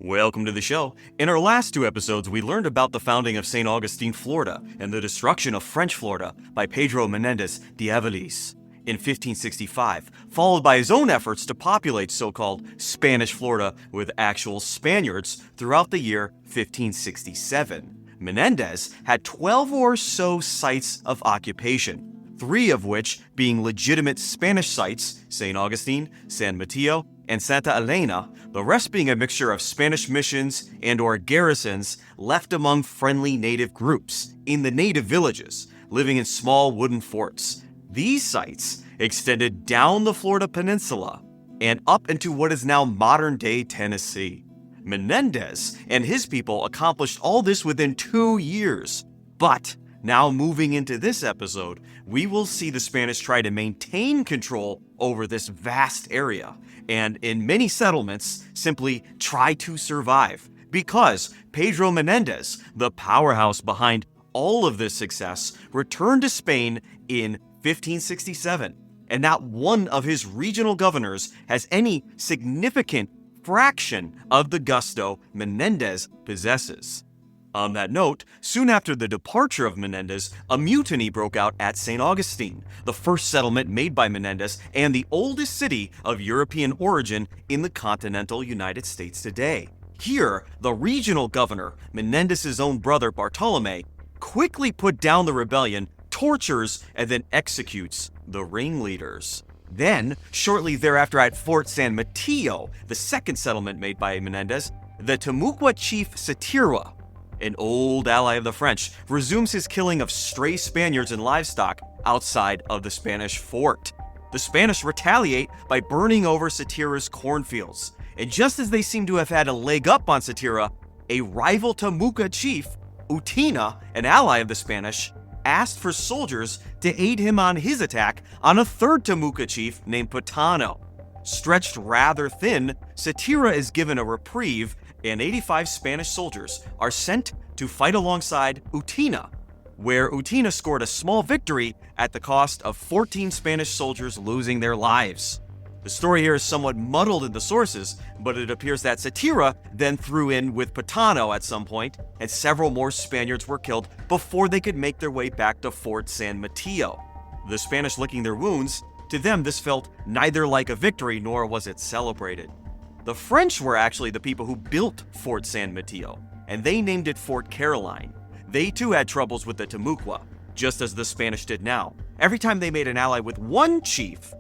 Welcome to the show. In our last two episodes, we learned about the founding of St. Augustine, Florida, and the destruction of French Florida by Pedro Menéndez de Avilés in 1565, followed by his own efforts to populate so-called Spanish Florida with actual Spaniards throughout the year 1567. Menendez had 12 or so sites of occupation, 3 of which being legitimate Spanish sites, St. Augustine, San Mateo, and Santa Elena, the rest being a mixture of Spanish missions and/or garrisons left among friendly native groups in the native villages, living in small wooden forts. These sites extended down the Florida Peninsula and up into what is now modern-day Tennessee. Menendez and his people accomplished all this within 2 years. But now moving into this episode, we will see the Spanish try to maintain control over this vast area, and in many settlements, simply try to survive, because Pedro Menéndez, the powerhouse behind all of this success, returned to Spain in 1567, and not one of his regional governors has any significant fraction of the gusto Menendez possesses. On that note, soon after the departure of Menendez, a mutiny broke out at St. Augustine, the first settlement made by Menendez and the oldest city of European origin in the continental United States today. Here, the regional governor, Menendez's own brother Bartolome, quickly put down the rebellion, tortures, and then executes the ringleaders. Then, shortly thereafter at Fort San Mateo, the second settlement made by Menendez, the Timucua chief Saturiwa, an old ally of the French, resumes his killing of stray Spaniards and livestock outside of the Spanish fort. The Spanish retaliate by burning over Saturiwa's cornfields, and just as they seem to have had a leg up on Saturiwa, a rival Timucua chief, Utina, an ally of the Spanish, asked for soldiers to aid him on his attack on a third Timucua chief named Patano. Stretched rather thin, Saturiwa is given a reprieve, and 85 Spanish soldiers are sent to fight alongside Utina, where Utina scored a small victory at the cost of 14 Spanish soldiers losing their lives. The story here is somewhat muddled in the sources, but it appears that Saturiwa then threw in with Patano at some point, and several more Spaniards were killed before they could make their way back to Fort San Mateo. The Spanish licking their wounds, to them this felt neither like a victory nor was it celebrated. The French were actually the people who built Fort San Mateo, and they named it Fort Caroline. They too had troubles with the Timucua, just as the Spanish did now. Every time they made an ally with one chief,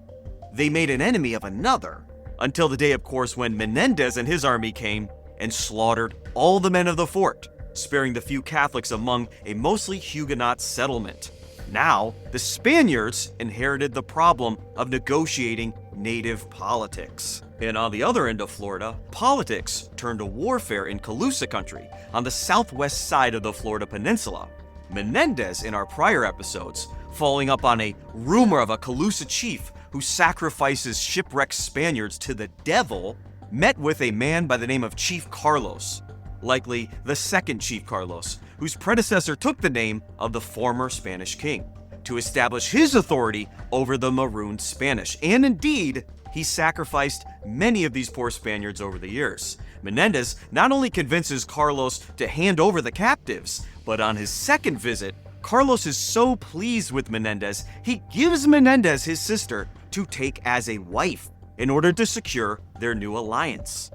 they made an enemy of another, until the day, of course, when Menendez and his army came and slaughtered all the men of the fort, sparing the few Catholics among a mostly Huguenot settlement. Now, the Spaniards inherited the problem of negotiating native politics. And on the other end of Florida, politics turned to warfare in Kousa country, on the southwest side of the Florida Peninsula. Menendez, in our prior episodes, following up on a rumor of a Kousa chief who sacrifices shipwrecked Spaniards to the devil, met with a man by the name of Chief Carlos, likely the second Chief Carlos, whose predecessor took the name of the former Spanish king, to establish his authority over the marooned Spanish. And indeed, he sacrificed many of these poor Spaniards over the years. Menendez not only convinces Carlos to hand over the captives, but on his second visit, Carlos is so pleased with Menendez, he gives Menendez his sister to take as a wife in order to secure their new alliance.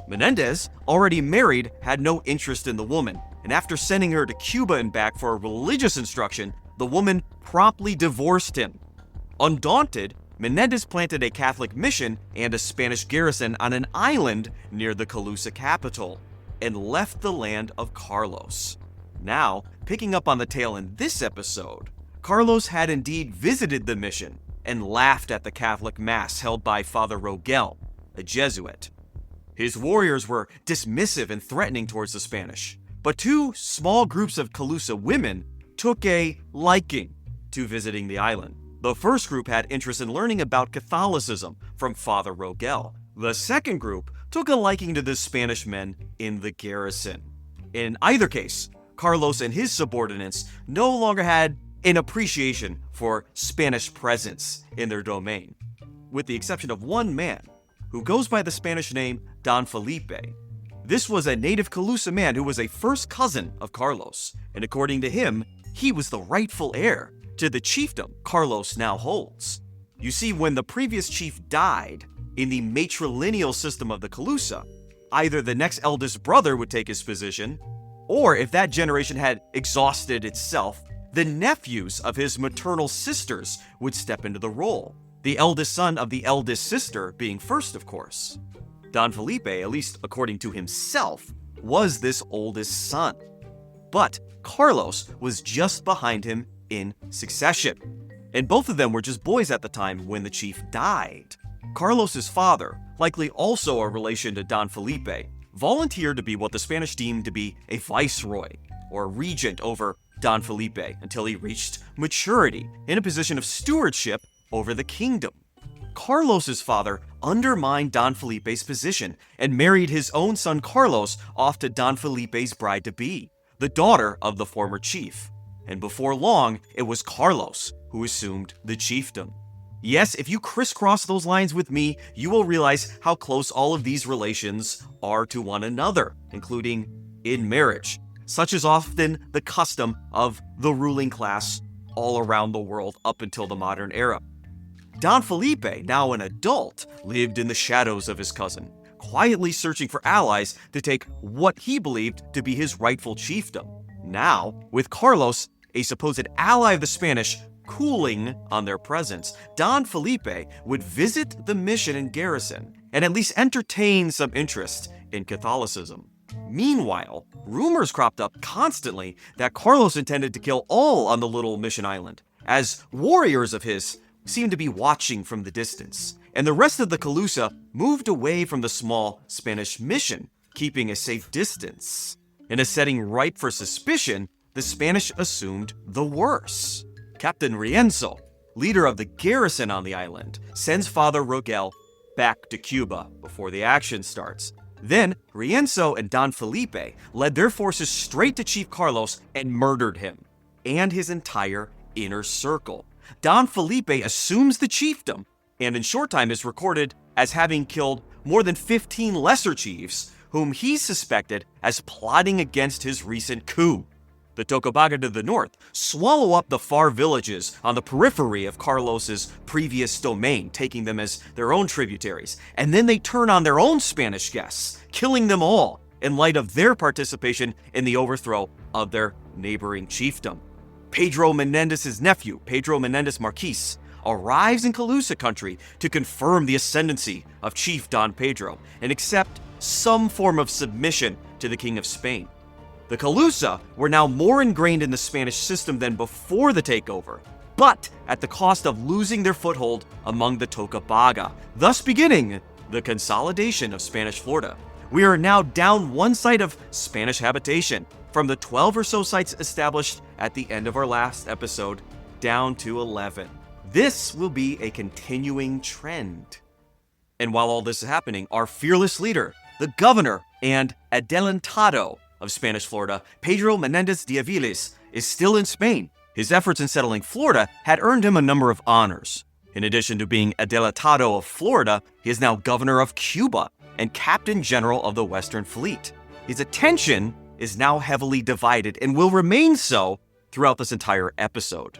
Menendez, already married, had no interest in the woman, and after sending her to Cuba and back for religious instruction, the woman promptly divorced him. Undaunted, Menendez planted a Catholic mission and a Spanish garrison on an island near the Kousa capital, and left the land of Carlos. Now, picking up on the tale in this episode, Carlos had indeed visited the mission and laughed at the Catholic Mass held by Father Rogel, a Jesuit. His warriors were dismissive and threatening towards the Spanish, but 2 small groups of Kousa women took a liking to visiting the island. The first group had interest in learning about Catholicism from Father Rogel. The second group took a liking to the Spanish men in the garrison. In either case, Carlos and his subordinates no longer had an appreciation for Spanish presence in their domain, with the exception of one man who goes by the Spanish name Don Felipe. This was a native Kousa man who was a first cousin of Carlos, and according to him, he was the rightful heir to the chiefdom Carlos now holds. You see, when the previous chief died in the matrilineal system of the Kousa, either the next eldest brother would take his position, or if that generation had exhausted itself, the nephews of his maternal sisters would step into the role, the eldest son of the eldest sister being first, of course. Don Felipe, at least according to himself, was this oldest son. But Carlos was just behind him in succession, and both of them were just boys at the time when the chief died. Carlos's father, likely also a relation to Don Felipe, volunteered to be what the Spanish deemed to be a viceroy, or regent over Don Felipe until he reached maturity in a position of stewardship over the kingdom. Carlos's father undermined Don Felipe's position and married his own son Carlos off to Don Felipe's bride-to-be, the daughter of the former chief. And before long, it was Carlos who assumed the chiefdom. Yes, if you crisscross those lines with me, you will realize how close all of these relations are to one another, including in marriage, such is often the custom of the ruling class all around the world up until the modern era. Don Felipe, now an adult, lived in the shadows of his cousin, quietly searching for allies to take what he believed to be his rightful chiefdom. Now, with Carlos, a supposed ally of the Spanish, cooling on their presence, Don Felipe would visit the mission and garrison and at least entertain some interest in Catholicism. Meanwhile, rumors cropped up constantly that Carlos intended to kill all on the little mission island, as warriors of his seemed to be watching from the distance, and the rest of the Kousa moved away from the small Spanish mission, keeping a safe distance. In a setting ripe for suspicion, the Spanish assumed the worst. Captain Rienzo, leader of the garrison on the island, sends Father Rogel back to Cuba before the action starts. Then, Rienzo and Don Felipe led their forces straight to Chief Carlos and murdered him, and his entire inner circle. Don Felipe assumes the chiefdom, and in short time is recorded as having killed more than 15 lesser chiefs, whom he suspected as plotting against his recent coup. The Tocobaga to the north swallow up the far villages on the periphery of Carlos's previous domain, taking them as their own tributaries, and then they turn on their own Spanish guests, killing them all in light of their participation in the overthrow of their neighboring chiefdom. Pedro Menéndez's nephew, Pedro Menéndez Marquis, arrives in Kousa country to confirm the ascendancy of Chief Don Pedro and accept some form of submission to the King of Spain. The Kousa were now more ingrained in the Spanish system than before the takeover, but at the cost of losing their foothold among the Tocobaga, thus beginning the consolidation of Spanish Florida. We are now down one site of Spanish habitation, from the 12 or so sites established at the end of our last episode, down to 11. This will be a continuing trend. And while all this is happening, our fearless leader, the governor and adelantado of Spanish Florida, Pedro Menéndez de Avilés, is still in Spain. His efforts in settling Florida had earned him a number of honors. In addition to being adelantado of Florida, he is now governor of Cuba and captain general of the Western Fleet. His attention is now heavily divided and will remain so throughout this entire episode.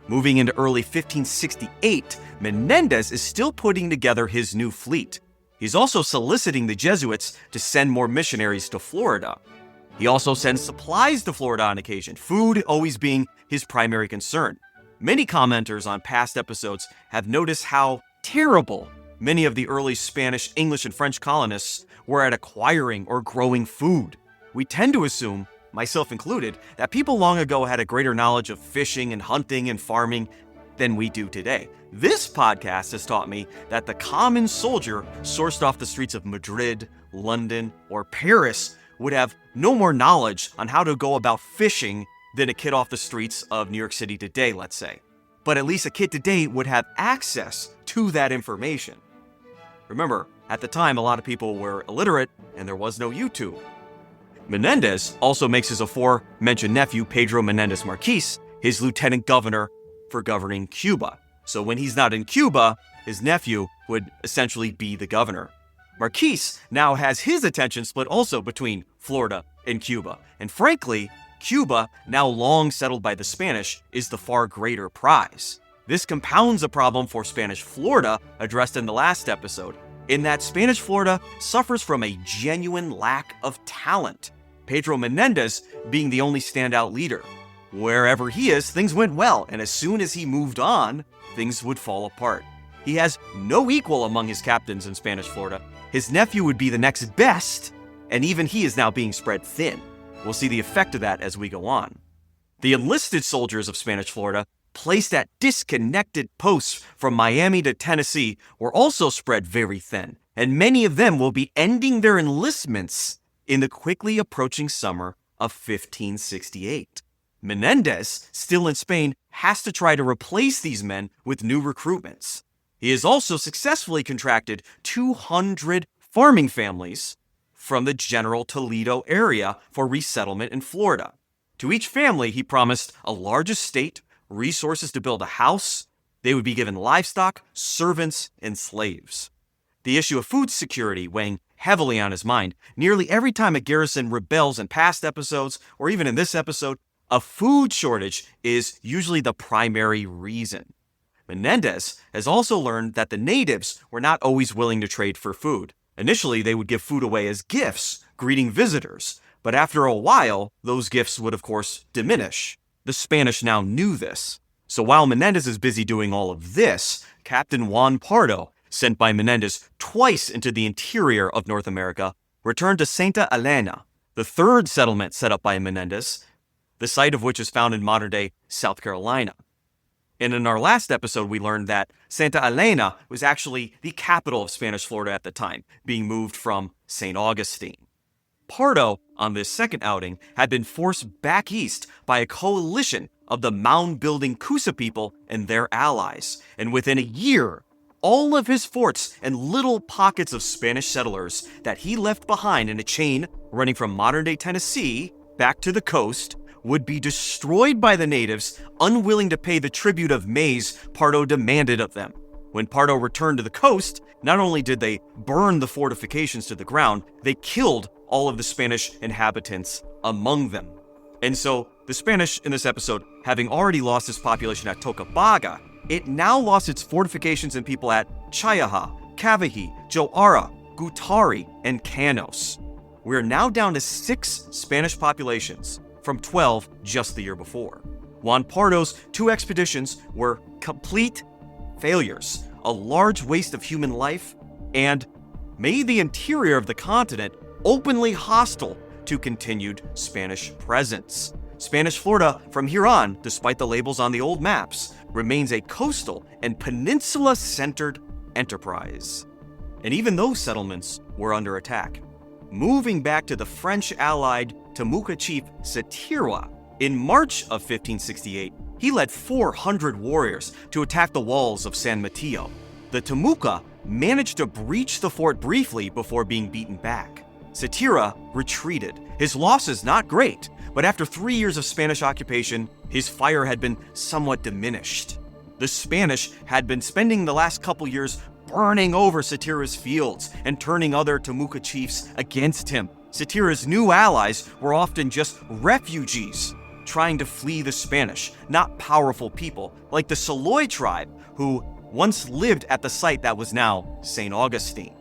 Moving into early 1568, Menendez is still putting together his new fleet. He's also soliciting the Jesuits to send more missionaries to Florida. He also sends supplies to Florida on occasion, food always being his primary concern. Many commenters on past episodes have noticed how terrible many of the early Spanish, English, and French colonists were at acquiring or growing food. We tend to assume, myself included, that people long ago had a greater knowledge of fishing and hunting and farming than we do today. This podcast has taught me that the common soldier sourced off the streets of Madrid, London, or Paris would have no more knowledge on how to go about fishing than a kid off the streets of New York City today, let's say. But at least a kid today would have access to that information. Remember, at the time, a lot of people were illiterate and there was no YouTube. Menendez also makes his aforementioned nephew, Pedro Menéndez Marquis, his lieutenant governor for governing Cuba. So when he's not in Cuba, his nephew would essentially be the governor. Marquise now has his attention split also between Florida and Cuba. And frankly, Cuba, now long settled by the Spanish, is the far greater prize. This compounds a problem for Spanish Florida addressed in the last episode, in that Spanish Florida suffers from a genuine lack of talent, Pedro Menéndez being the only standout leader. Wherever he is, things went well, and as soon as he moved on, things would fall apart. He has no equal among his captains in Spanish Florida. His nephew would be the next best, and even he is now being spread thin. We'll see the effect of that as we go on. The enlisted soldiers of Spanish Florida, placed at disconnected posts from Miami to Tennessee, were also spread very thin, and many of them will be ending their enlistments in the quickly approaching summer of 1568. Menendez, still in Spain, has to try to replace these men with new recruitments. He has also successfully contracted 200 farming families from the general Toledo area for resettlement in Florida. To each family, he promised a large estate, resources to build a house. They would be given livestock, servants, and slaves. The issue of food security weighing heavily on his mind. Nearly every time a garrison rebels in past episodes, or even in this episode, a food shortage is usually the primary reason. Menendez has also learned that the natives were not always willing to trade for food. Initially, they would give food away as gifts, greeting visitors, but after a while, those gifts would of course diminish. The Spanish now knew this. So while Menendez is busy doing all of this, Captain Juan Pardo, sent by Menendez twice into the interior of North America, returned to Santa Elena, the third settlement set up by Menendez, the site of which is found in modern-day South Carolina. And in our last episode, we learned that Santa Elena was actually the capital of Spanish Florida at the time, being moved from St. Augustine. Pardo, on this second outing, had been forced back east by a coalition of the mound-building Kousa people and their allies. And within a year, all of his forts and little pockets of Spanish settlers that he left behind in a chain running from modern-day Tennessee back to the coast would be destroyed by the natives, unwilling to pay the tribute of maize Pardo demanded of them. When Pardo returned to the coast, not only did they burn the fortifications to the ground, they killed all of the Spanish inhabitants among them. And so the Spanish in this episode, having already lost its population at Tocobaga, it now lost its fortifications and people at Chayaha, Cavahi, Joara, Gutari, and Canos. We're now down to 6 Spanish populations from 12 just the year before. Juan Pardo's 2 expeditions were complete failures, a large waste of human life, and made the interior of the continent openly hostile to continued Spanish presence. Spanish Florida, from here on, despite the labels on the old maps, remains a coastal and peninsula-centered enterprise. And even those settlements were under attack. Moving back to the French-allied Temuca chief Saturiwa, in March of 1568, he led 400 warriors to attack the walls of San Mateo. The Temuca managed to breach the fort briefly before being beaten back. Saturiwa retreated. His losses not great, but after 3 years of Spanish occupation, his fire had been somewhat diminished. The Spanish had been spending the last couple years burning over Saturiwa's fields and turning other Temuca chiefs against him. Saturiwa's new allies were often just refugees trying to flee the Spanish, not powerful people like the Saloy tribe, who once lived at the site that was now St. Augustine.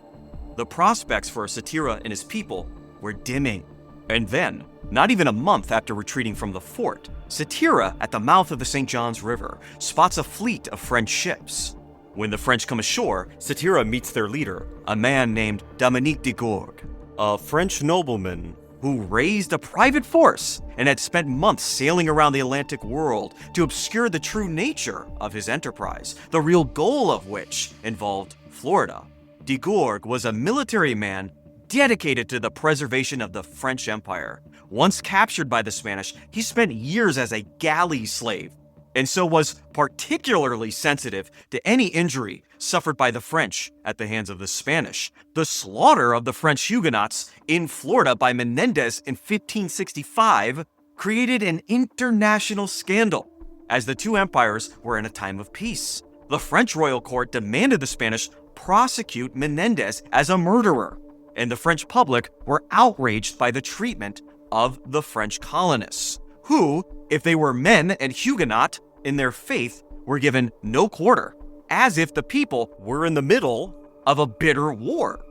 The prospects for Saturiwa and his people were dimming. And then, not even a month after retreating from the fort, Saturiwa, at the mouth of the St. John's River, spots a fleet of French ships. When the French come ashore, Saturiwa meets their leader, a man named Dominique de Gourgues, a French nobleman who raised a private force and had spent months sailing around the Atlantic world to obscure the true nature of his enterprise, the real goal of which involved Florida. De Gourgues was a military man dedicated to the preservation of the French Empire. Once captured by the Spanish, he spent years as a galley slave, and so was particularly sensitive to any injury suffered by the French at the hands of the Spanish. The slaughter of the French Huguenots in Florida by Menendez in 1565 created an international scandal, as the two empires were in a time of peace. The French royal court demanded the Spanish prosecute Menendez as a murderer, and the French public were outraged by the treatment of the French colonists, who, if they were men and Huguenot in their faith, were given no quarter, as if the people were in the middle of a bitter war.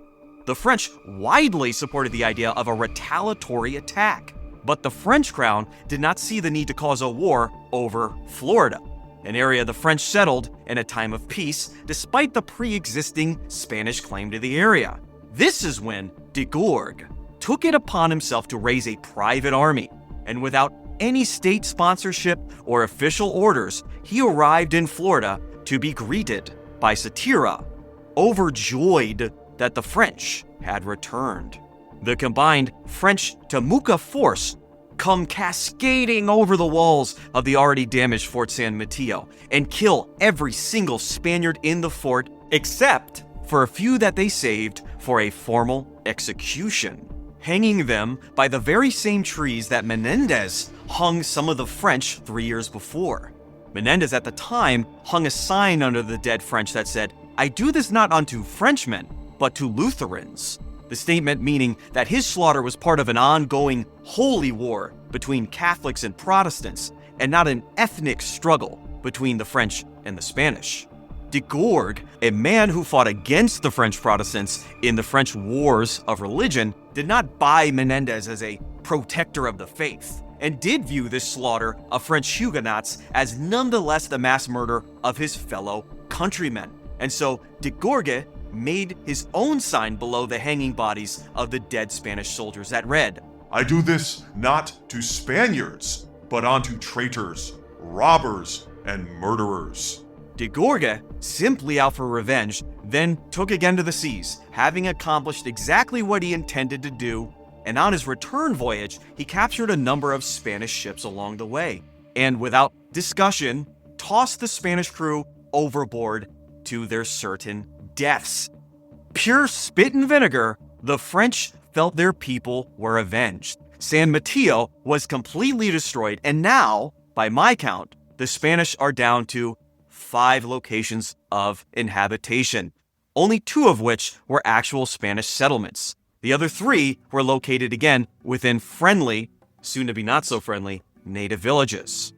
The French widely supported the idea of a retaliatory attack, but the French crown did not see the need to cause a war over Florida, an area the French settled in a time of peace despite the pre-existing Spanish claim to the area. This is when de Gourgues took it upon himself to raise a private army, and without any state sponsorship or official orders, he arrived in Florida to be greeted by Saturiwa, overjoyed that the French had returned. The combined French-Temuca force come cascading over the walls of the already damaged Fort San Mateo and kill every single Spaniard in the fort except for a few that they saved for a formal execution, hanging them by the very same trees that Menendez hung some of the French 3 years before. Menendez at the time hung a sign under the dead French that said, "I do this not unto Frenchmen, but to Lutherans." The statement meaning that his slaughter was part of an ongoing holy war between Catholics and Protestants, and not an ethnic struggle between the French and the Spanish. De Gourgues, a man who fought against the French Protestants in the French wars of religion, did not buy Menendez as a protector of the faith, and did view this slaughter of French Huguenots as nonetheless the mass murder of his fellow countrymen. And so de Gourgues made his own sign below the hanging bodies of the dead Spanish soldiers that read, "I do this not to Spaniards, but unto traitors, robbers, and murderers." De Gourgues, simply out for revenge, then took again to the seas, having accomplished exactly what he intended to do, and on his return voyage, he captured a number of Spanish ships along the way, and without discussion, tossed the Spanish crew overboard to their certain deaths. Pure spit and vinegar, the French felt their people were avenged. San Mateo was completely destroyed, and now, by my count, the Spanish are down to 5 locations of inhabitation, only 2 of which were actual Spanish settlements. The other 3 were located again within friendly, soon to be not so friendly, native villages.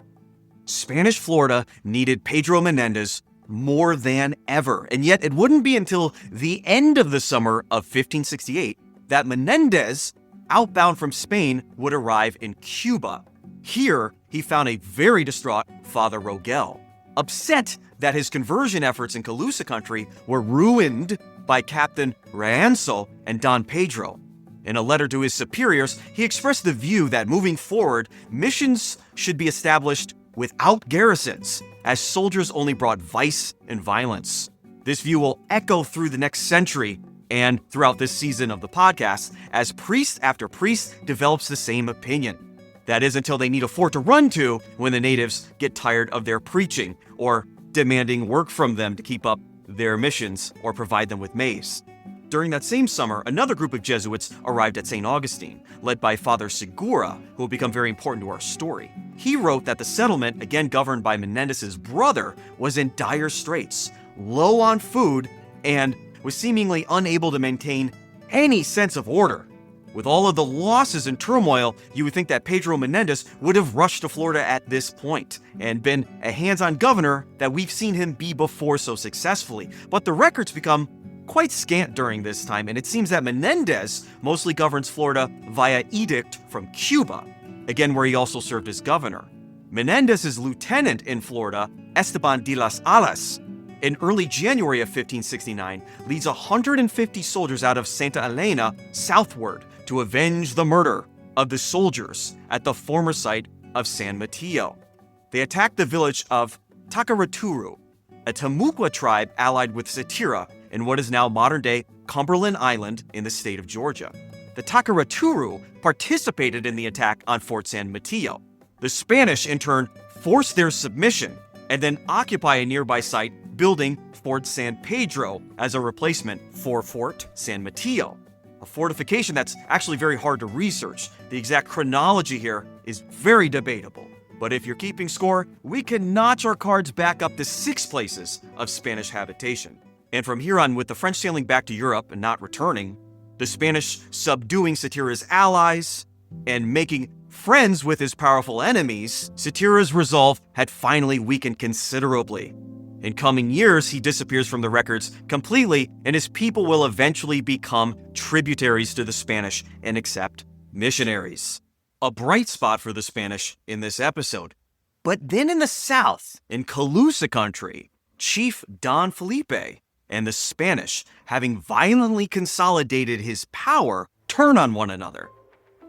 Spanish Florida needed Pedro Menéndez more than ever, and yet it wouldn't be until the end of the summer of 1568 that Menendez, outbound from Spain, would arrive in Cuba. Here, he found a very distraught Father Rogel, upset that his conversion efforts in Kousa country were ruined by Captain Ranzo and Don Pedro. In a letter to his superiors, he expressed the view that moving forward, missions should be established without garrisons, as soldiers only brought vice and violence. This view will echo through the next century and throughout this season of the podcast, as priest after priest develops the same opinion. That is, until they need a fort to run to when the natives get tired of their preaching or demanding work from them to keep up their missions or provide them with maize. During that same summer, another group of Jesuits arrived at St. Augustine, led by Father Segura, who will become very important to our story. He wrote that the settlement, again governed by Menendez's brother, was in dire straits, low on food, and was seemingly unable to maintain any sense of order. With all of the losses and turmoil, you would think that Pedro Menéndez would have rushed to Florida at this point and been a hands-on governor that we've seen him be before so successfully. But the records become quite scant during this time, and it seems that Menendez mostly governs Florida via edict from Cuba, again where he also served as governor. Menendez's lieutenant in Florida, Esteban de las Alas, in early January of 1569, leads 150 soldiers out of Santa Elena southward to avenge the murder of the soldiers at the former site of San Mateo. They attacked the village of Tacaraturu, a Temuca tribe allied with Saturiwa in what is now modern-day Cumberland Island in the state of Georgia. The Tacaraturu participated in the attack on Fort San Mateo. The Spanish, in turn, forced their submission and then occupy a nearby site, building Fort San Pedro as a replacement for Fort San Mateo, a fortification that's actually very hard to research. The exact chronology here is very debatable. But if you're keeping score, we can notch our cards back up to 6 places of Spanish habitation. And from here on, with the French sailing back to Europe and not returning, the Spanish subduing Saturiwa's allies, and making friends with his powerful enemies, Saturiwa's resolve had finally weakened considerably. In coming years, he disappears from the records completely, and his people will eventually become tributaries to the Spanish and accept missionaries. A bright spot for the Spanish in this episode. But then in the south, in Kousa country, Chief Don Felipe and the Spanish, having violently consolidated his power, turn on one another.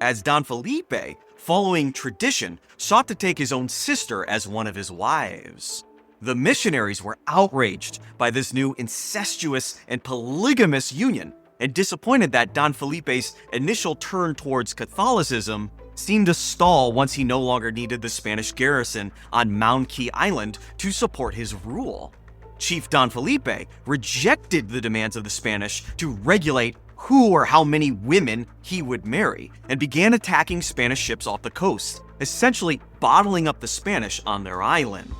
As Don Felipe, following tradition, sought to take his own sister as one of his wives. The missionaries were outraged by this new incestuous and polygamous union, and disappointed that Don Felipe's initial turn towards Catholicism seemed to stall once he no longer needed the Spanish garrison on Maunki Island to support his rule. Chief Don Felipe rejected the demands of the Spanish to regulate who or how many women he would marry, and began attacking Spanish ships off the coast, essentially bottling up the Spanish on their island.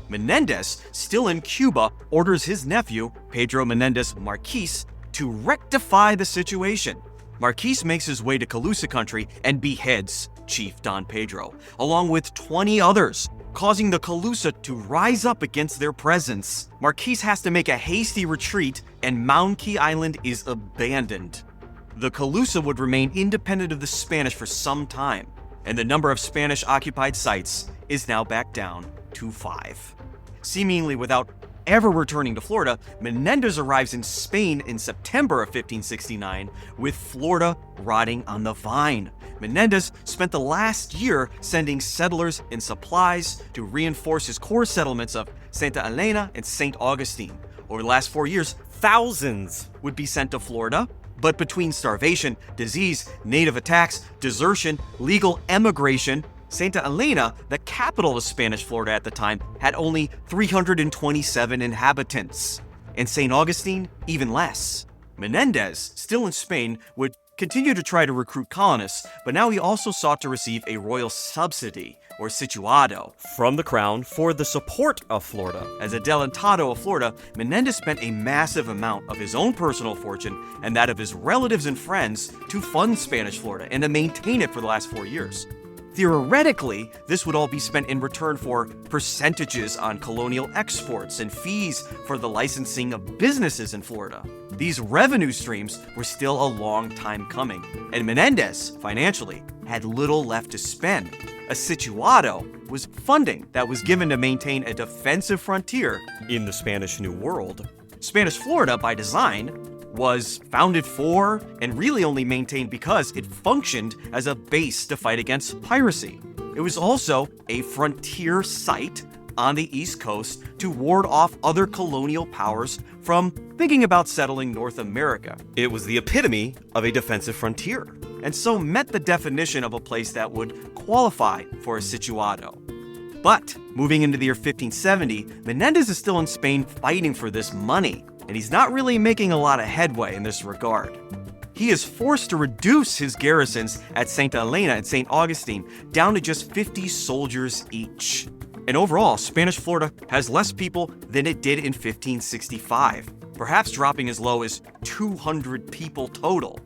Menendez, still in Cuba, orders his nephew, Pedro Menéndez Marquis, to rectify the situation. Marquis makes his way to Kousa country and beheads Chief Don Pedro, along with 20 others, causing the Kousa to rise up against their presence. Marquis has to make a hasty retreat, and Maunki Island is abandoned. The Kousa would remain independent of the Spanish for some time, and the number of Spanish-occupied sites is now back down to 5. Seemingly without ever returning to Florida, Menendez arrives in Spain in September of 1569, with Florida rotting on the vine. Menendez spent the last year sending settlers and supplies to reinforce his core settlements of Santa Elena and St. Augustine. Over the last 4 years, thousands would be sent to Florida, but between starvation, disease, native attacks, desertion, legal emigration, Santa Elena, the capital of Spanish Florida at the time, had only 327 inhabitants, and St. Augustine, even less. Menendez, still in Spain, would continue to try to recruit colonists, but now he also sought to receive a royal subsidy, or situado, from the crown for the support of Florida. As adelantado of Florida, Menendez spent a massive amount of his own personal fortune and that of his relatives and friends to fund Spanish Florida and to maintain it for the last 4 years. Theoretically, this would all be spent in return for percentages on colonial exports and fees for the licensing of businesses in Florida. These revenue streams were still a long time coming, and Menendez, financially, had little left to spend. A situado was funding that was given to maintain a defensive frontier in the Spanish New World. Spanish Florida, by design, was founded for and really only maintained because it functioned as a base to fight against piracy. It was also a frontier site on the East Coast to ward off other colonial powers from thinking about settling North America. It was the epitome of a defensive frontier, and so met the definition of a place that would qualify for a situado. But moving into the year 1570, Menendez is still in Spain fighting for this money, and he's not really making a lot of headway in this regard. He is forced to reduce his garrisons at Santa Elena and St. Augustine down to just 50 soldiers each. And overall, Spanish Florida has less people than it did in 1565, perhaps dropping as low as 200 people total.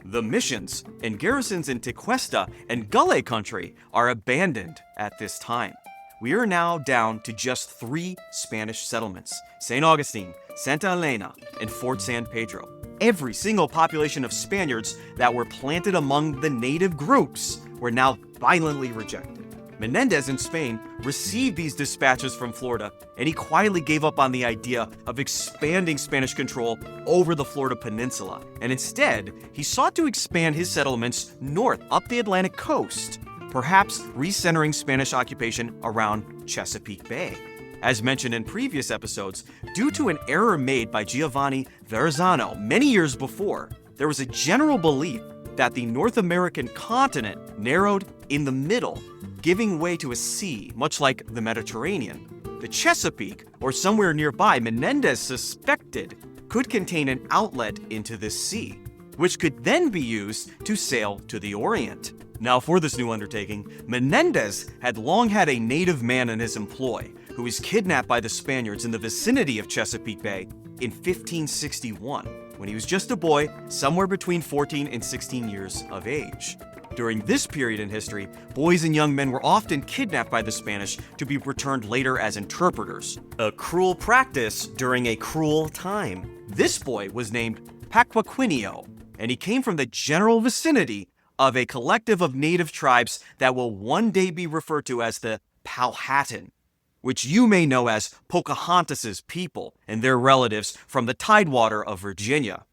The missions and garrisons in Tequesta and Gulle country are abandoned at this time. We are now down to just 3 Spanish settlements: St. Augustine, Santa Elena, and Fort San Pedro. Every single population of Spaniards that were planted among the native groups were now violently rejected. Menendez in Spain received these dispatches from Florida, and he quietly gave up on the idea of expanding Spanish control over the Florida Peninsula, and instead, he sought to expand his settlements north up the Atlantic coast, perhaps recentering Spanish occupation around Chesapeake Bay. As mentioned in previous episodes, due to an error made by Giovanni Verrazzano many years before, there was a general belief that the North American continent narrowed in the middle, giving way to a sea, much like the Mediterranean. The Chesapeake, or somewhere nearby, Menendez suspected could contain an outlet into this sea, which could then be used to sail to the Orient. Now, for this new undertaking, Menendez had long had a native man in his employ, who was kidnapped by the Spaniards in the vicinity of Chesapeake Bay in 1561, when he was just a boy, somewhere between 14 and 16 years of age. During this period in history, boys and young men were often kidnapped by the Spanish to be returned later as interpreters. A cruel practice during a cruel time. This boy was named Paquiquineo, and he came from the general vicinity of a collective of native tribes that will one day be referred to as the Powhatan, which you may know as Pocahontas's people and their relatives from the Tidewater of Virginia.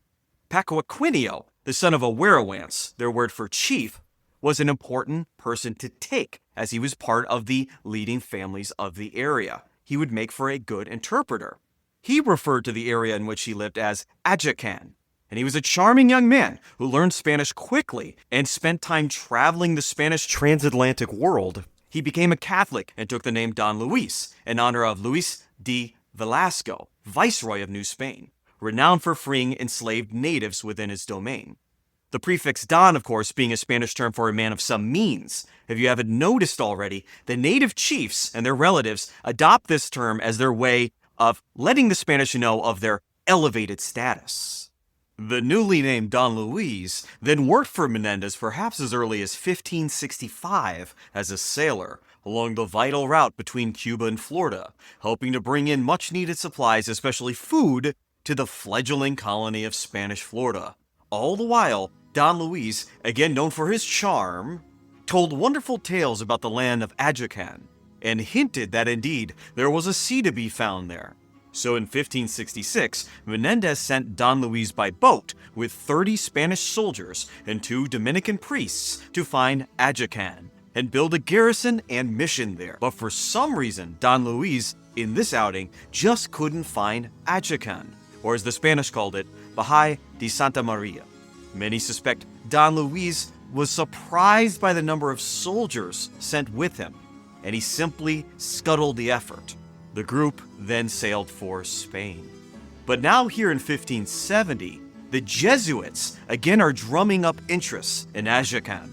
Paquiquineo, the son of a werowance, their word for chief, was an important person to take, as he was part of the leading families of the area. He would make for a good interpreter. He referred to the area in which he lived as Ajacan, and he was a charming young man who learned Spanish quickly and spent time traveling the Spanish transatlantic world. He became a Catholic and took the name Don Luis in honor of Luis de Velasco, Viceroy of New Spain, renowned for freeing enslaved natives within his domain. The prefix Don, of course, being a Spanish term for a man of some means. If you haven't noticed already, the native chiefs and their relatives adopt this term as their way of letting the Spanish know of their elevated status. The newly named Don Luis then worked for Menendez perhaps as early as 1565 as a sailor along the vital route between Cuba and Florida, helping to bring in much-needed supplies, especially food, to the fledgling colony of Spanish Florida. All the while, Don Luis, again known for his charm, told wonderful tales about the land of Ajacan and hinted that indeed there was a sea to be found there. So in 1566, Menendez sent Don Luis by boat with 30 Spanish soldiers and 2 Dominican priests to find Ajacan and build a garrison and mission there. But for some reason, Don Luis, in this outing, just couldn't find Ajacan, or as the Spanish called it, Bahia de Santa Maria. Many suspect Don Luis was surprised by the number of soldiers sent with him, and he simply scuttled the effort. The group then sailed for Spain. But now here in 1570, the Jesuits again are drumming up interest in Ajacan.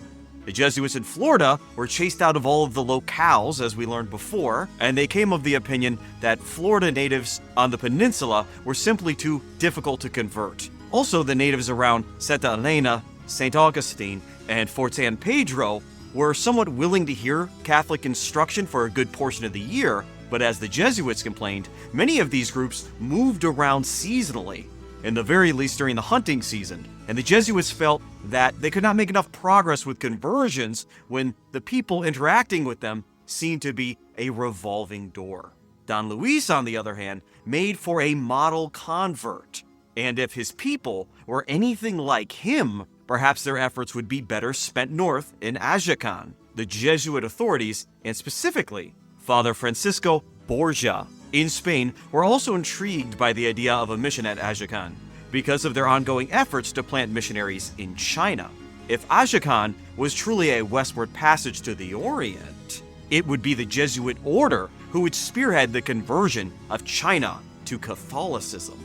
The Jesuits in Florida were chased out of all of the locales, as we learned before, and they came of the opinion that Florida natives on the peninsula were simply too difficult to convert. Also, the natives around Santa Elena, St. Augustine, and Fort San Pedro were somewhat willing to hear Catholic instruction for a good portion of the year, but as the Jesuits complained, many of these groups moved around seasonally, in the very least during the hunting season, and the Jesuits felt that they could not make enough progress with conversions when the people interacting with them seemed to be a revolving door. Don Luis, on the other hand, made for a model convert, and if his people were anything like him, perhaps their efforts would be better spent north in Ajacan. The Jesuit authorities, and specifically Father Francisco Borgia in Spain, were also intrigued by the idea of a mission at Ajacan because of their ongoing efforts to plant missionaries in China. If Ajacan was truly a westward passage to the Orient, it would be the Jesuit order who would spearhead the conversion of China to Catholicism.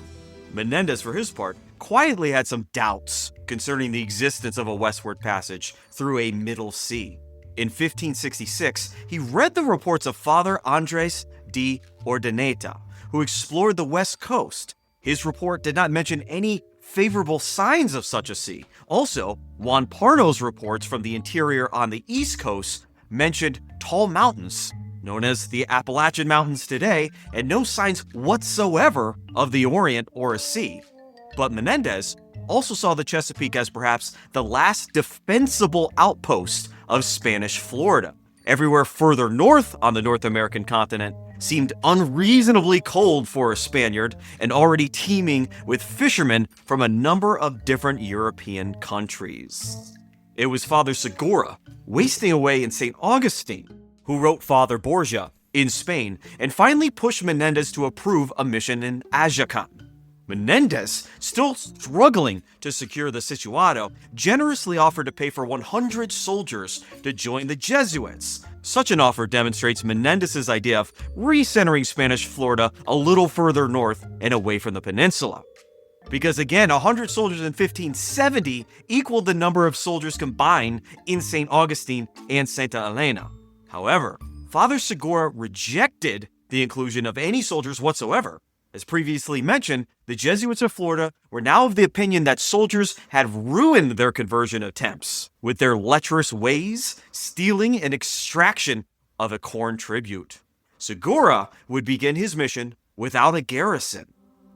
Menendez, for his part, quietly had some doubts concerning the existence of a westward passage through a middle sea. In 1566, he read the reports of Father Andres de Ordeneta, who explored the west coast. His report did not mention any favorable signs of such a sea. Also, Juan Pardo's reports from the interior on the east coast mentioned tall mountains, known as the Appalachian Mountains today, and no signs whatsoever of the Orient or a sea. But Menendez also saw the Chesapeake as perhaps the last defensible outpost of Spanish Florida. Everywhere further north on the North American continent seemed unreasonably cold for a Spaniard and already teeming with fishermen from a number of different European countries. It was Father Segura, wasting away in St. Augustine, who wrote Father Borgia in Spain and finally pushed Menendez to approve a mission in Ajacan. Menendez, still struggling to secure the situado, generously offered to pay for 100 soldiers to join the Jesuits. Such an offer demonstrates Menendez's idea of recentering Spanish Florida a little further north and away from the peninsula. Because again, 100 soldiers in 1570 equaled the number of soldiers combined in St. Augustine and Santa Elena. However, Father Segura rejected the inclusion of any soldiers whatsoever, As previously mentioned, the Jesuits of Florida were now of the opinion that soldiers had ruined their conversion attempts with their lecherous ways, stealing, and extraction of a corn tribute. Segura would begin his mission without a garrison.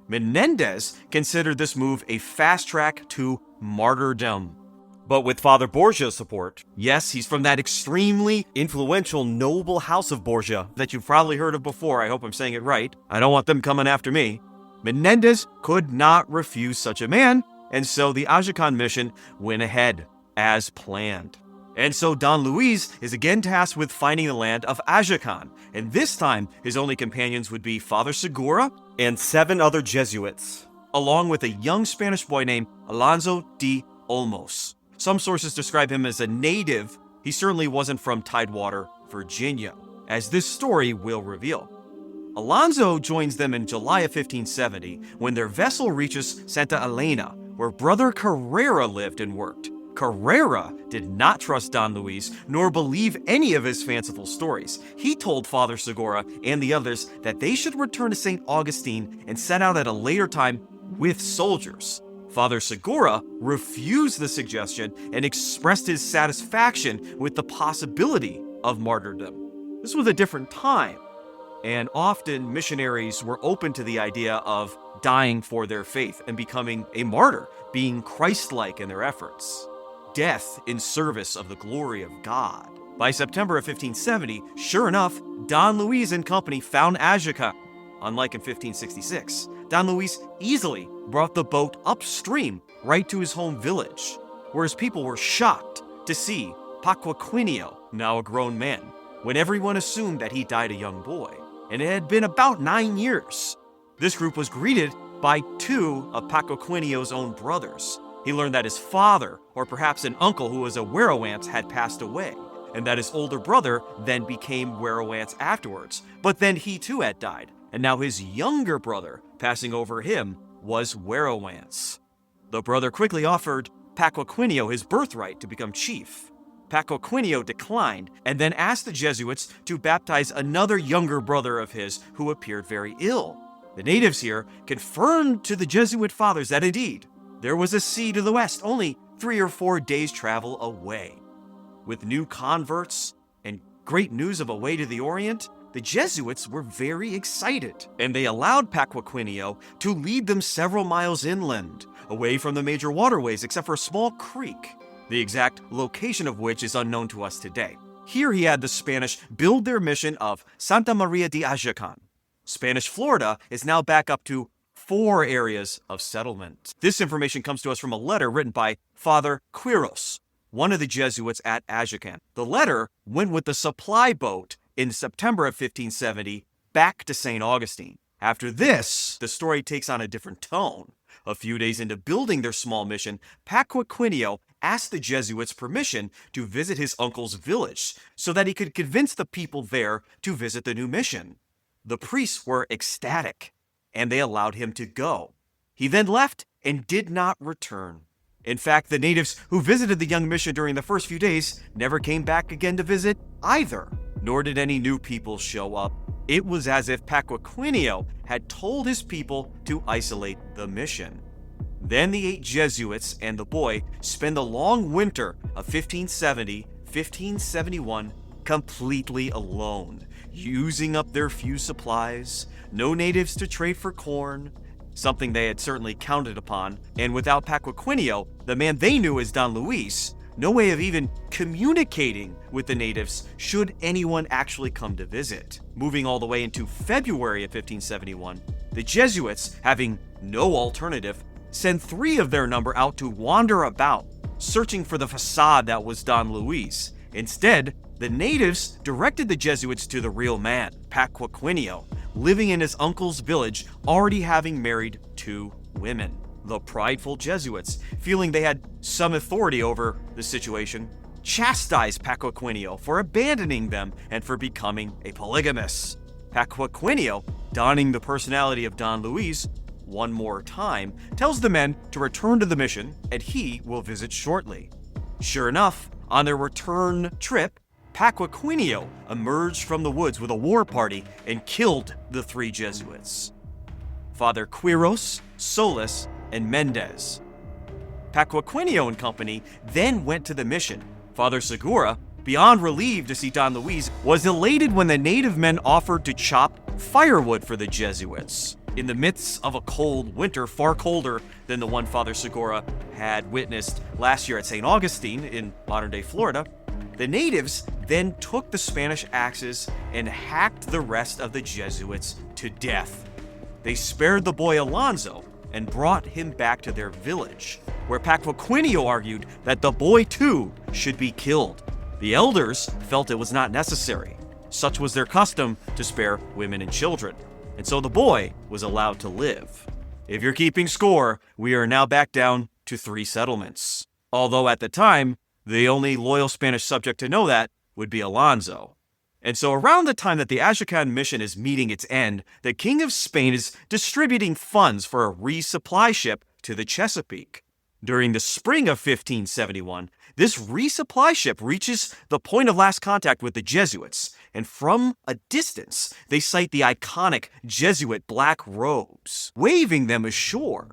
Menendez considered this move a fast track to martyrdom. But with Father Borgia's support, yes, he's from that extremely influential noble house of Borgia that you've probably heard of before. I hope I'm saying it right. I don't want them coming after me. Menendez could not refuse such a man, and so the Ajacan mission went ahead as planned. And so Don Luis is again tasked with finding the land of Ajacan, and this time his only companions would be Father Segura and 7 other Jesuits, along with a young Spanish boy named Alonso de Olmos. Some sources describe him as a native. He certainly wasn't from Tidewater, Virginia, as this story will reveal. Alonso joins them in July of 1570 when their vessel reaches Santa Elena, where Brother Carrera lived and worked. Carrera did not trust Don Luis nor believe any of his fanciful stories. He told Father Segura and the others that they should return to St. Augustine and set out at a later time with soldiers. Father Segura refused the suggestion and expressed his satisfaction with the possibility of martyrdom. This was a different time, and often missionaries were open to the idea of dying for their faith and becoming a martyr, being Christ-like in their efforts. Death in service of the glory of God. By September of 1570, sure enough, Don Luis and company found Ajacan. Unlike in 1566, Don Luis easily brought the boat upstream right to his home village, where his people were shocked to see Paquiquineo, now a grown man, when everyone assumed that he died a young boy, and it had been about 9 years. This group was greeted by 2 of Paquiquineo's own brothers. He learned that his father, or perhaps an uncle who was a werowance, had passed away, and that his older brother then became werowance afterwards, but then he too had died. And now his younger brother, passing over him, was werowance. The brother quickly offered Paquiquineo his birthright to become chief. Paquiquineo declined and then asked the Jesuits to baptize another younger brother of his who appeared very ill. The natives here confirmed to the Jesuit fathers that indeed there was a sea to the west, only 3 or 4 days' travel away. With new converts and great news of a way to the Orient, the Jesuits were very excited, and they allowed Paquiquineo to lead them several miles inland, away from the major waterways except for a small creek, the exact location of which is unknown to us today. Here he had the Spanish build their mission of Santa Maria de Ajacan. Spanish Florida is now back up to 4 areas of settlement. This information comes to us from a letter written by Father Quiros, one of the Jesuits at Ajacan. The letter went with the supply boat in September of 1570 back to St. Augustine. After this, the story takes on a different tone. A few days into building their small mission, Paquiquineo asked the Jesuits permission to visit his uncle's village so that he could convince the people there to visit the new mission. The priests were ecstatic, and they allowed him to go. He then left and did not return. In fact, the natives who visited the young mission during the first few days never came back again to visit either, nor did any new people show up. It was as if Paquiquineo had told his people to isolate the mission. Then the 8 Jesuits and the boy spend the long winter of 1570-1571 completely alone, using up their few supplies, no natives to trade for corn, something they had certainly counted upon, and without Paquiquineo, the man they knew as Don Luis, no way of even communicating with the natives should anyone actually come to visit. Moving all the way into February of 1571, the Jesuits, having no alternative, send 3 of their number out to wander about, searching for the facade that was Don Luis. Instead, the natives directed the Jesuits to the real man, Paquiquineo, living in his uncle's village, already having married 2 women. The prideful Jesuits, feeling they had some authority over the situation, chastised Paquiquineo for abandoning them and for becoming a polygamist. Paquiquineo, donning the personality of Don Luis one more time, tells the men to return to the mission and he will visit shortly. Sure enough, on their return trip, Paquiquineo emerged from the woods with a war party and killed the 3 Jesuits. Father Quiros, Solis, and Menendez. Paquiquineo and company then went to the mission. Father Segura, beyond relieved to see Don Luis, was elated when the native men offered to chop firewood for the Jesuits. In the midst of a cold winter, far colder than the one Father Segura had witnessed last year at St. Augustine in modern-day Florida, the natives then took the Spanish axes and hacked the rest of the Jesuits to death. They spared the boy Alonso and brought him back to their village, where Paquiquineo argued that the boy too should be killed. The elders felt it was not necessary. Such was their custom to spare women and children, and so the boy was allowed to live. If you're keeping score, we are now back down to 3 settlements. Although at the time, the only loyal Spanish subject to know that would be Alonso. And so around the time that the Ajacan mission is meeting its end, the King of Spain is distributing funds for a resupply ship to the Chesapeake. During the spring of 1571, this resupply ship reaches the point of last contact with the Jesuits, and from a distance, they sight the iconic Jesuit black robes, waving them ashore.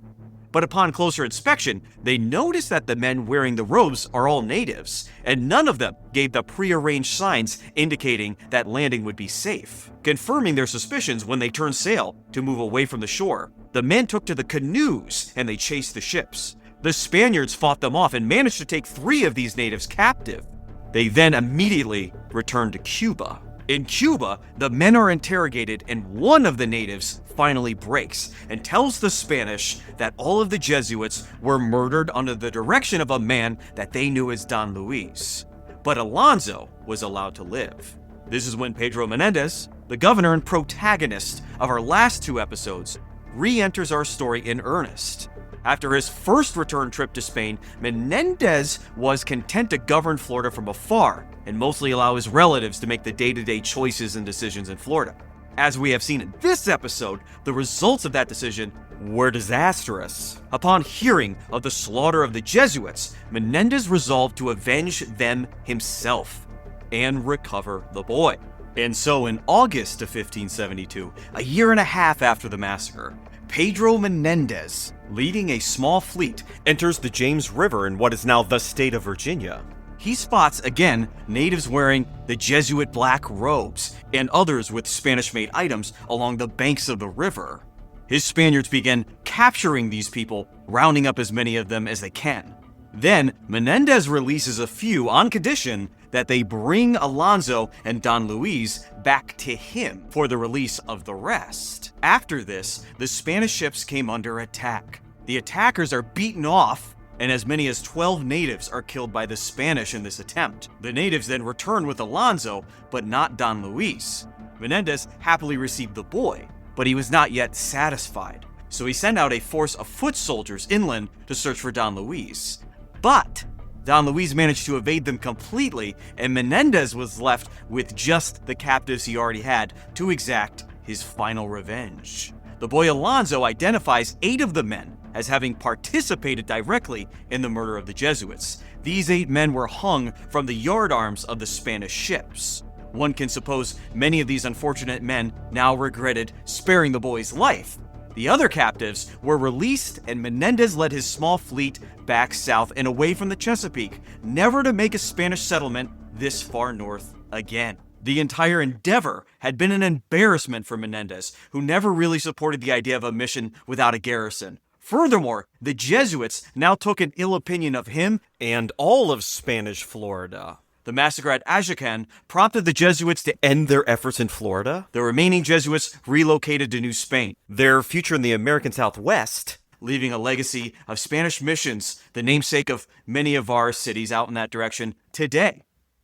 But upon closer inspection, they notice that the men wearing the robes are all natives, and none of them gave the prearranged signs indicating that landing would be safe. Confirming their suspicions when they turned sail to move away from the shore, the men took to the canoes and they chased the ships. The Spaniards fought them off and managed to take 3 of these natives captive. They then immediately returned to Cuba. In Cuba, the men are interrogated and one of the natives finally breaks and tells the Spanish that all of the Jesuits were murdered under the direction of a man that they knew as Don Luis. But Alonso was allowed to live. This is when Pedro Menéndez, the governor and protagonist of our last 2 episodes, re-enters our story in earnest. After his first return trip to Spain, Menendez was content to govern Florida from afar and mostly allow his relatives to make the day-to-day choices and decisions in Florida. As we have seen in this episode, the results of that decision were disastrous. Upon hearing of the slaughter of the Jesuits, Menendez resolved to avenge them himself and recover the boy. And so in August of 1572, a year and a half after the massacre, Pedro Menéndez, leading a small fleet, enters the James River in what is now the state of Virginia. He spots, again, natives wearing the Jesuit black robes and others with Spanish-made items along the banks of the river. His Spaniards begin capturing these people, rounding up as many of them as they can. Then, Menendez releases a few on condition that they bring Alonso and Don Luis back to him for the release of the rest. After this, the Spanish ships came under attack. The attackers are beaten off, and as many as 12 natives are killed by the Spanish in this attempt. The natives then return with Alonso, but not Don Luis. Menendez happily received the boy, but he was not yet satisfied, so he sent out a force of foot soldiers inland to search for Don Luis. But Don Luis managed to evade them completely, and Menendez was left with just the captives he already had to exact his final revenge. The boy Alonso identifies 8 of the men as having participated directly in the murder of the Jesuits. These 8 men were hung from the yardarms of the Spanish ships. One can suppose many of these unfortunate men now regretted sparing the boy's life. The other captives were released, and Menendez led his small fleet back south and away from the Chesapeake, never to make a Spanish settlement this far north again. The entire endeavor had been an embarrassment for Menendez, who never really supported the idea of a mission without a garrison. Furthermore, the Jesuits now took an ill opinion of him and all of Spanish Florida. The massacre at Ajacan prompted the Jesuits to end their efforts in Florida. The remaining Jesuits relocated to New Spain, their future in the American Southwest, leaving a legacy of Spanish missions, the namesake of many of our cities out in that direction today.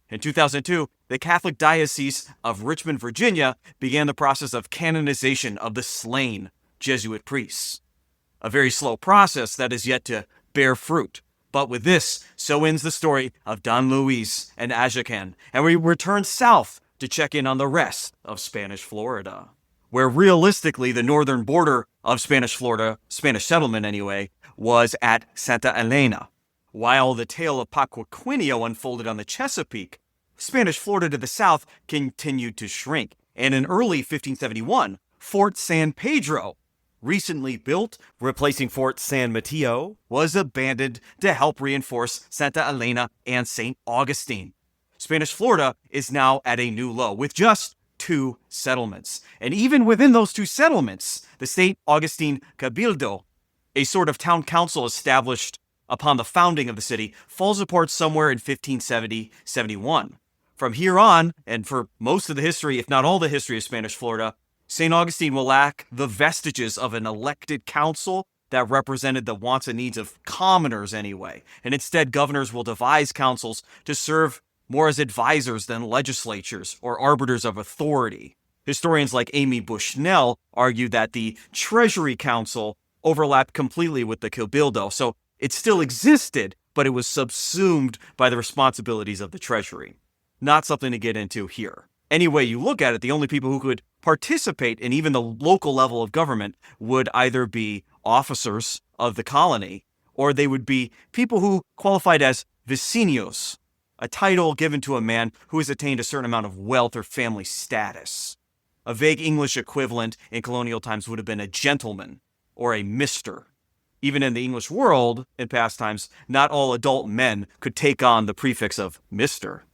In 2002, the Catholic Diocese of Richmond, Virginia, began the process of canonization of the slain Jesuit priests. A very slow process that is yet to bear fruit. But with this, so ends the story of Don Luis and Ajacan, and we return south to check in on the rest of Spanish Florida, where realistically the northern border of Spanish Florida, Spanish settlement anyway, was at Santa Elena. While the tale of Paquiquineo unfolded on the Chesapeake, Spanish Florida to the south continued to shrink, and in early 1571, Fort San Pedro recently built, replacing Fort San Mateo, was abandoned to help reinforce Santa Elena and St. Augustine. Spanish Florida is now at a new low with just 2 settlements. And even within those 2 settlements, the St. Augustine Cabildo, a sort of town council established upon the founding of the city, falls apart somewhere in 1570-71. From here on, and for most of the history, if not all the history of Spanish Florida, St. Augustine will lack the vestiges of an elected council that represented the wants and needs of commoners anyway. And instead, governors will devise councils to serve more as advisors than legislatures or arbiters of authority. Historians like Amy Bushnell argue that the Treasury Council overlapped completely with the Cabildo, so it still existed, but it was subsumed by the responsibilities of the Treasury. Not something to get into here. Any way you look at it, the only people who could participate in even the local level of government would either be officers of the colony, or they would be people who qualified as vecinos, a title given to a man who has attained a certain amount of wealth or family status. A vague English equivalent in colonial times would have been a gentleman or a mister. Even in the English world, in past times, not all adult men could take on the prefix of mister.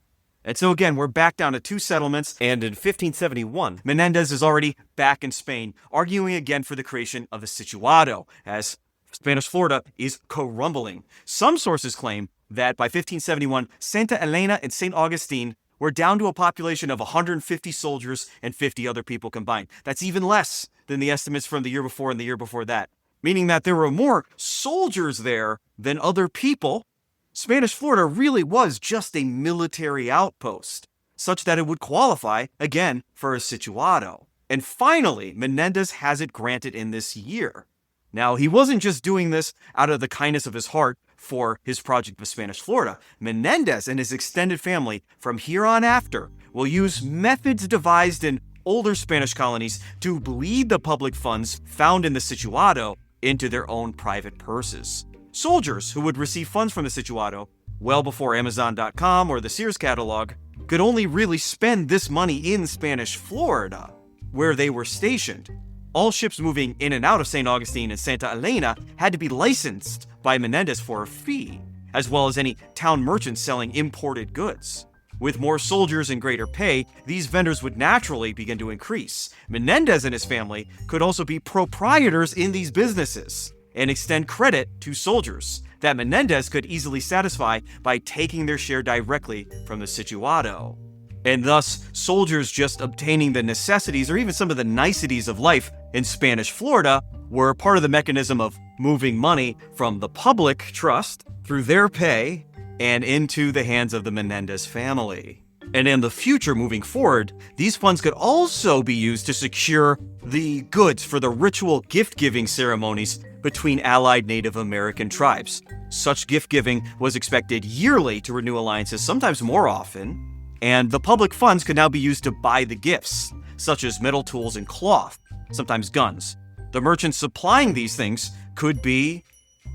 And so again, we're back down to 2 settlements, and in 1571, Menendez is already back in Spain, arguing again for the creation of the situado, as Spanish Florida is crumbling. Some sources claim that by 1571, Santa Elena and St. Augustine were down to a population of 150 soldiers and 50 other people combined. That's even less than the estimates from the year before and the year before that, meaning that there were more soldiers there than other people. Spanish Florida really was just a military outpost, such that it would qualify, again, for a situado. And finally, Menendez has it granted in this year. Now, he wasn't just doing this out of the kindness of his heart for his project of Spanish Florida. Menendez and his extended family, from here on after, will use methods devised in older Spanish colonies to bleed the public funds found in the situado into their own private purses. Soldiers who would receive funds from the situado, well before Amazon.com or the Sears catalog, could only really spend this money in Spanish Florida, where they were stationed. All ships moving in and out of St. Augustine and Santa Elena had to be licensed by Menendez for a fee, as well as any town merchants selling imported goods. With more soldiers and greater pay, these vendors would naturally begin to increase. Menendez and his family could also be proprietors in these businesses and extend credit to soldiers that Menendez could easily satisfy by taking their share directly from the situado. And thus, soldiers just obtaining the necessities or even some of the niceties of life in Spanish Florida were part of the mechanism of moving money from the public trust through their pay and into the hands of the Menendez family. And in the future, moving forward, these funds could also be used to secure the goods for the ritual gift-giving ceremonies between allied Native American tribes. Such gift-giving was expected yearly to renew alliances, sometimes more often, and the public funds could now be used to buy the gifts, such as metal tools and cloth, sometimes guns. The merchants supplying these things could be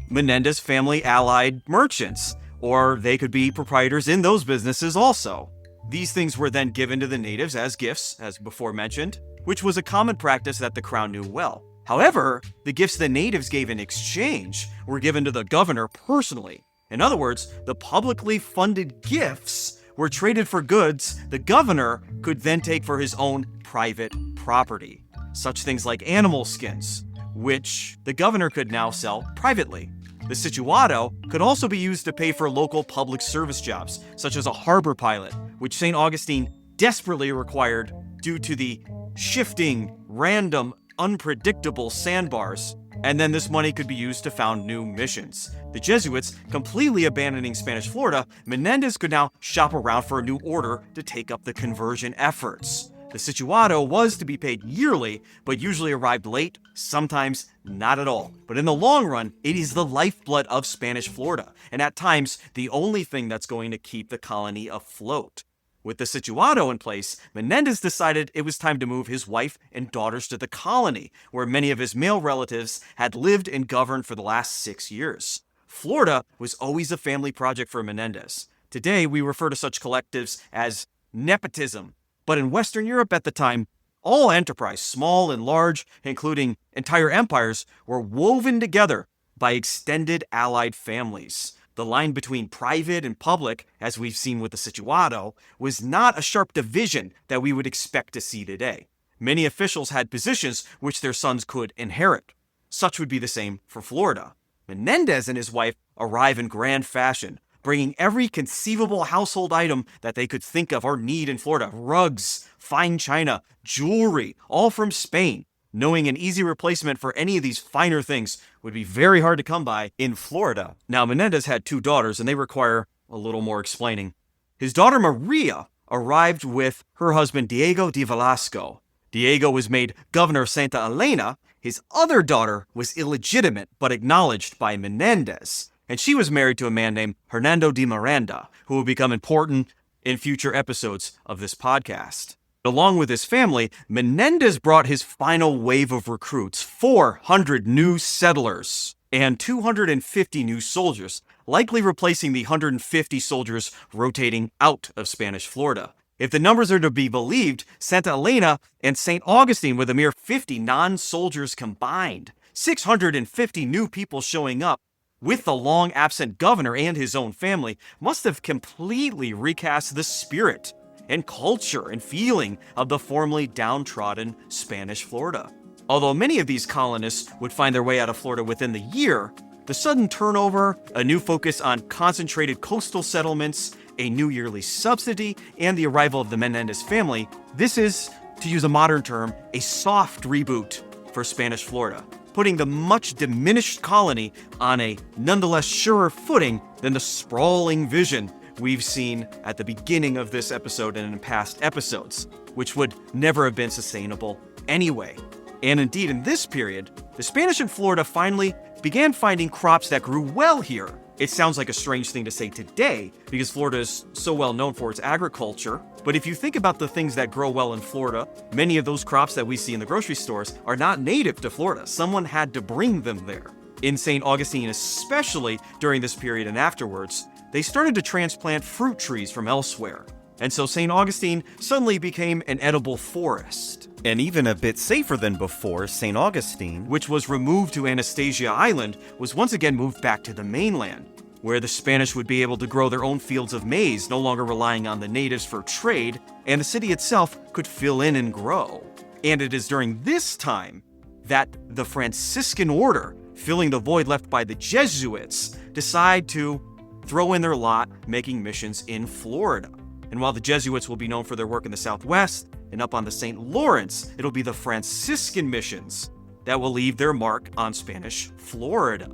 Menendez family allied merchants, or they could be proprietors in those businesses also. These things were then given to the natives as gifts, as before mentioned, which was a common practice that the crown knew well. However, the gifts the natives gave in exchange were given to the governor personally. In other words, the publicly funded gifts were traded for goods the governor could then take for his own private property. Such things like animal skins, which the governor could now sell privately. The situado could also be used to pay for local public service jobs, such as a harbor pilot, which St. Augustine desperately required due to the shifting, random, unpredictable sandbars. And then this money could be used to found new missions. The Jesuits completely abandoning Spanish Florida, Menendez could now shop around for a new order to take up the conversion efforts. The situado was to be paid yearly, but usually arrived late, sometimes not at all. But in the long run, it is the lifeblood of Spanish Florida, and at times, the only thing that's going to keep the colony afloat. With the situado in place, Menendez decided it was time to move his wife and daughters to the colony, where many of his male relatives had lived and governed for the last 6 years. Florida was always a family project for Menendez. Today, we refer to such collectives as nepotism. But in Western Europe at the time, All enterprise, small and large, including entire empires, were woven together by extended allied families. The line between private and public, as we've seen with the situado, was not a sharp division that we would expect to see today. Many officials had positions which their sons could inherit. Such would be the same for Florida. Menendez and his wife arrive in grand fashion, bringing every conceivable household item that they could think of or need in Florida. Rugs, fine china, jewelry, all from Spain. Knowing an easy replacement for any of these finer things would be very hard to come by in Florida. Now, Menendez had 2 daughters, and they require a little more explaining. His daughter Maria arrived with her husband Diego de Velasco. Diego was made governor of Santa Elena. His other daughter was illegitimate, but acknowledged by Menendez, and she was married to a man named Hernando de Miranda, who will become important in future episodes of this podcast. Along with his family, Menendez brought his final wave of recruits, 400 new settlers and 250 new soldiers, likely replacing the 150 soldiers rotating out of Spanish Florida. If the numbers are to be believed, Santa Elena and St. Augustine with a mere 50 non-soldiers combined, 650 new people showing up, with the long-absent governor and his own family, must have completely recast the spirit and culture and feeling of the formerly downtrodden Spanish Florida. Although many of these colonists would find their way out of Florida within the year, the sudden turnover, a new focus on concentrated coastal settlements, a new yearly subsidy, and the arrival of the Menendez family, this is, to use a modern term, a soft reboot for Spanish Florida, putting the much diminished colony on a nonetheless surer footing than the sprawling vision we've seen at the beginning of this episode and in past episodes, which would never have been sustainable anyway. And indeed, in this period, the Spanish in Florida finally began finding crops that grew well here. It sounds like a strange thing to say today because Florida is so well known for its agriculture, but if you think about the things that grow well in Florida, many of those crops that we see in the grocery stores are not native to Florida. Someone had to bring them there. In St. Augustine, especially during this period and afterwards, they started to transplant fruit trees from elsewhere. And so St. Augustine suddenly became an edible forest. And even a bit safer than before, St. Augustine, which was removed to Anastasia Island, was once again moved back to the mainland, where the Spanish would be able to grow their own fields of maize, no longer relying on the natives for trade, and the city itself could fill in and grow. And it is during this time that the Franciscan order, filling the void left by the Jesuits, decide to throw in their lot making missions in Florida. And while the Jesuits will be known for their work in the Southwest and up on the St. Lawrence, it'll be the Franciscan missions that will leave their mark on Spanish Florida.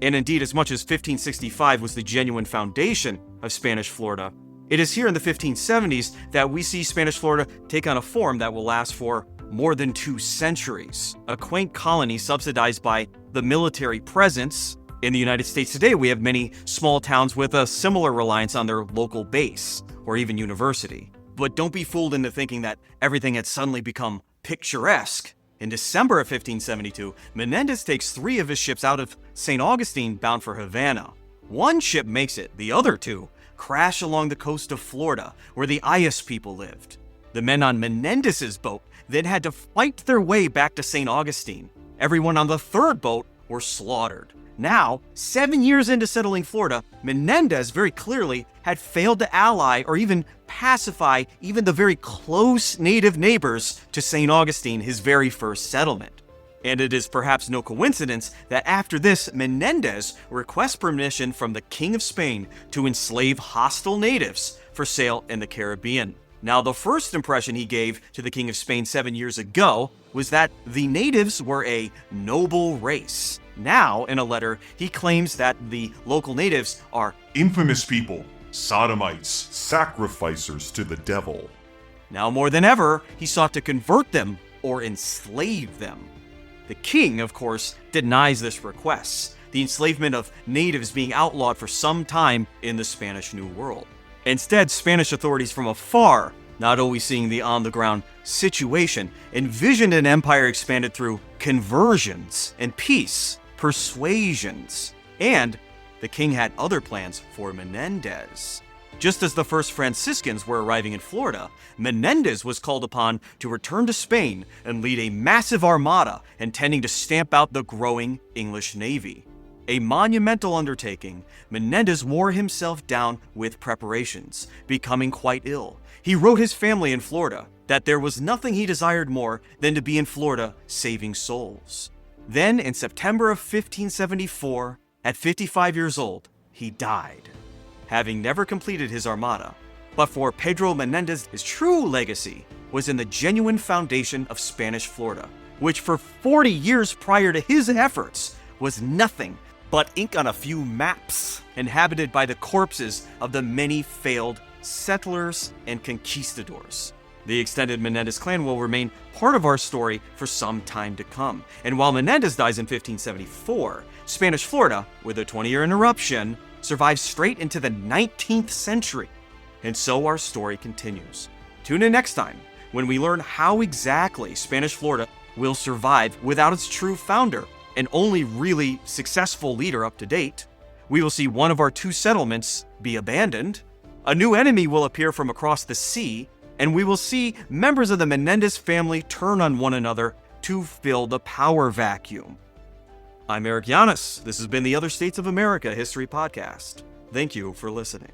And indeed, as much as 1565 was the genuine foundation of Spanish Florida, it is here in the 1570s that we see Spanish Florida take on a form that will last for more than 2 centuries. A quaint colony subsidized by the military presence. In the United States today, we have many small towns with a similar reliance on their local base or even university. But don't be fooled into thinking that everything had suddenly become picturesque. In December of 1572, Menendez takes 3 of his ships out of St. Augustine bound for Havana. One ship makes it, the other 2 crash along the coast of Florida, where the Ayas people lived. The men on Menendez's boat then had to fight their way back to St. Augustine. Everyone on the 3rd boat were slaughtered. Now, 7 years into settling Florida, Menendez very clearly had failed to ally or even pacify even the very close native neighbors to St. Augustine, his very first settlement. And it is perhaps no coincidence that after this, Menendez requests permission from the King of Spain to enslave hostile natives for sale in the Caribbean. Now, the first impression he gave to the King of Spain 7 years ago was that the natives were a noble race. Now, in a letter, he claims that the local natives are infamous people, sodomites, sacrificers to the devil. Now more than ever, he sought to convert them or enslave them. The king, of course, denies this request, the enslavement of natives being outlawed for some time in the Spanish New World. Instead, Spanish authorities from afar, not always seeing the on-the-ground situation, envisioned an empire expanded through conversions and peace, persuasions, and the king had other plans for Menendez. Just as the first Franciscans were arriving in Florida, Menendez was called upon to return to Spain and lead a massive armada intending to stamp out the growing English navy. A monumental undertaking, Menendez wore himself down with preparations, becoming quite ill. He wrote his family in Florida that there was nothing he desired more than to be in Florida saving souls. Then, in September of 1574, at 55 years old, he died, having never completed his armada. But for Pedro Menéndez, his true legacy was in the genuine foundation of Spanish Florida, which for 40 years prior to his efforts was nothing but ink on a few maps, inhabited by the corpses of the many failed settlers and conquistadors. The extended Menendez clan will remain part of our story for some time to come. And while Menendez dies in 1574, Spanish Florida, with a 20-year interruption, survives straight into the 19th century. And so our story continues. Tune in next time when we learn how exactly Spanish Florida will survive without its true founder and only really successful leader up to date. We will see one of our 2 settlements be abandoned, a new enemy will appear from across the sea, and we will see members of the Menendez family turn on one another to fill the power vacuum. I'm Eric Yanis. This has been the Other States of America History Podcast. Thank you for listening.